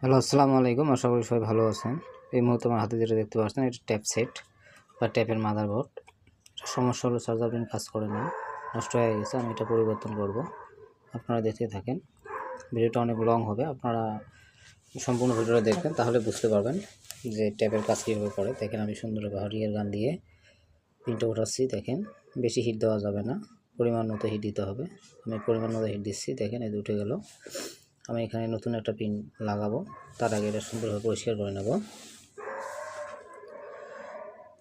Hello, আসসালামু আলাইকুম। আশা করি সবাই ভালো আছেন। এই মুহূর্তে আমার হাতে যেটা দেখতে পাচ্ছেন এটা ট্যাপ সেট বা ট্যাপের মাদারবোর্ড। সমস্যা হলো চার্জার পিন কাজ করে না, নষ্ট হয়ে গেছে। আমি এটা পরিবর্তন করব। আপনারা দেখতে থাকেন, ভিডিওটা অনেক লং হবে। আপনারা সম্পূর্ণ ভিডিওটা দেখবেন, তাহলে বুঝতে পারবেন যে ট্যাপের কাজ কীভাবে করে। দেখেন, আমি সুন্দরভাবে হরিয়ার গান দিয়ে পিনটা উঠাচ্ছি। দেখেন, বেশি হিট দেওয়া যাবে না, পরিমাণ মতো হিট দিতে হবে। আমি পরিমাণ মতো হিট দিচ্ছি। দেখেন, এই উঠে গেল। আমি এখানে নতুন একটা পিন লাগাবো, তার আগে এটা সুন্দরভাবে পরিষ্কার করে নেব।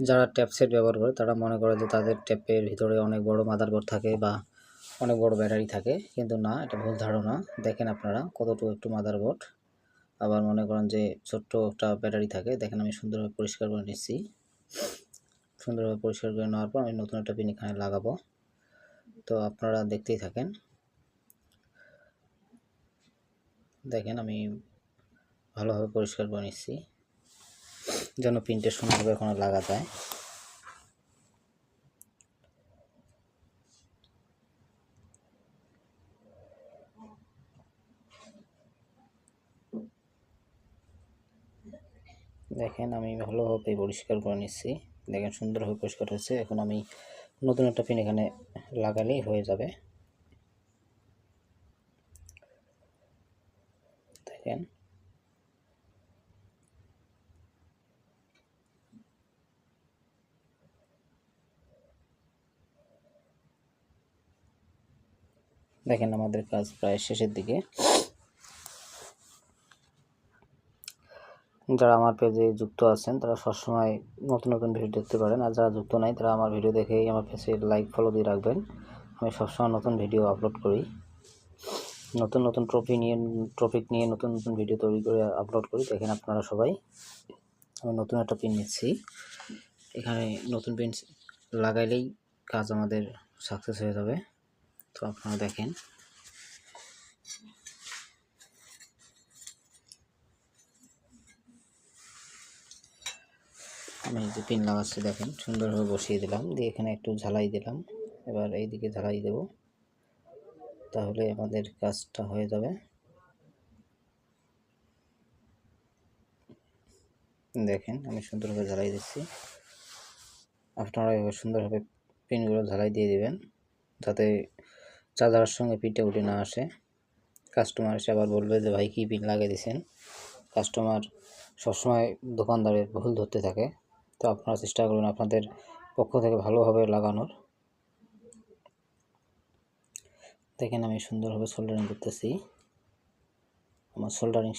যারা ট্যাপ সেট ব্যবহার করে তারা মনে করে যে তাদের ট্যাপের ভিতরে অনেক বড় মাদারবোর্ড থাকে বা অনেক বড় ব্যাটারি থাকে, কিন্তু না, এটা ভুল ধারণা। দেখেন আপনারা কতটুকু একটু মাদারবোর্ড, আবার মনে করেন যে ছোট্ট একটা ব্যাটারি থাকে। দেখেন, আমি সুন্দরভাবে পরিষ্কার করে নিচ্ছি। সুন্দরভাবে পরিষ্কার করে নেওয়ার পর আমি নতুন একটা পিন এখানে লাগাবো। তো আপনারা দেখতেই থাকেন। দেখেন, আমি ভালোভাবে পরিষ্কার করে নিচ্ছি যেন পিনটা সুন্দরভাবে ওখানে লাগা যায়। দেখেন, আমি ভালোভাবে পরিষ্কার করে নিচ্ছি। দেখেন, সুন্দরভাবে পরিষ্কার হয়েছে। এখন আমি নতুন একটা পিন এখানে লাগালেই হয়ে যাবে। দেখেন, দেখেন আমাদের কাজ প্রায় শেষের দিকে। যারা আমার পেজে যুক্ত আছেন তারা সবসময় নতুন নতুন ভিডিও দেখতে পারেন, আর যারা যুক্ত নাই তারা আমার ভিডিও দেখেই আমার পেজে লাইক ফলো দিয়ে রাখবেন। আমি সবসময় নতুন ভিডিও আপলোড করি, নতুন নতুন টপিক নিয়ে নতুন নতুন ভিডিও তৈরি করে আপলোড করি। দেখেন আপনারা সবাই, আমি নতুন একটা পিন নিচ্ছি। এখানে নতুন পিন লাগাইলেই কাজ আমাদের সাকসেস হয়ে যাবে। তো আপনারা দেখেন, আমি যে পিন লাগাচ্ছি, দেখেন সুন্দরভাবে বসিয়ে দিলাম, দিয়ে এখানে একটু ঝালাই দিলাম। এবার এই দিকে ঝালাই দেব, তাহলে আমাদের কাজটা হয়ে যাবে। দেখেন, আমি সুন্দরভাবে ঝালাই দিচ্ছি। আপনারা এবার সুন্দরভাবে পিনগুলো ঝালাই দিয়ে দিবেন, যাতে চার্জারের সঙ্গে পিনটা উঠে না আসে। কাস্টমার এসে আবার বলবে যে ভাই কী পিন লাগিয়ে দিয়েছেন। কাস্টমার সবসময় দোকানদারের ভুল ধরতে থাকে। তো আপনারা চেষ্টা করুন আপনাদের পক্ষ থেকে ভালোভাবে লাগানোর। দেখেন, আমি সুন্দরভাবে সোল্ডারিং করতেছি। আমার সোল্ডারিং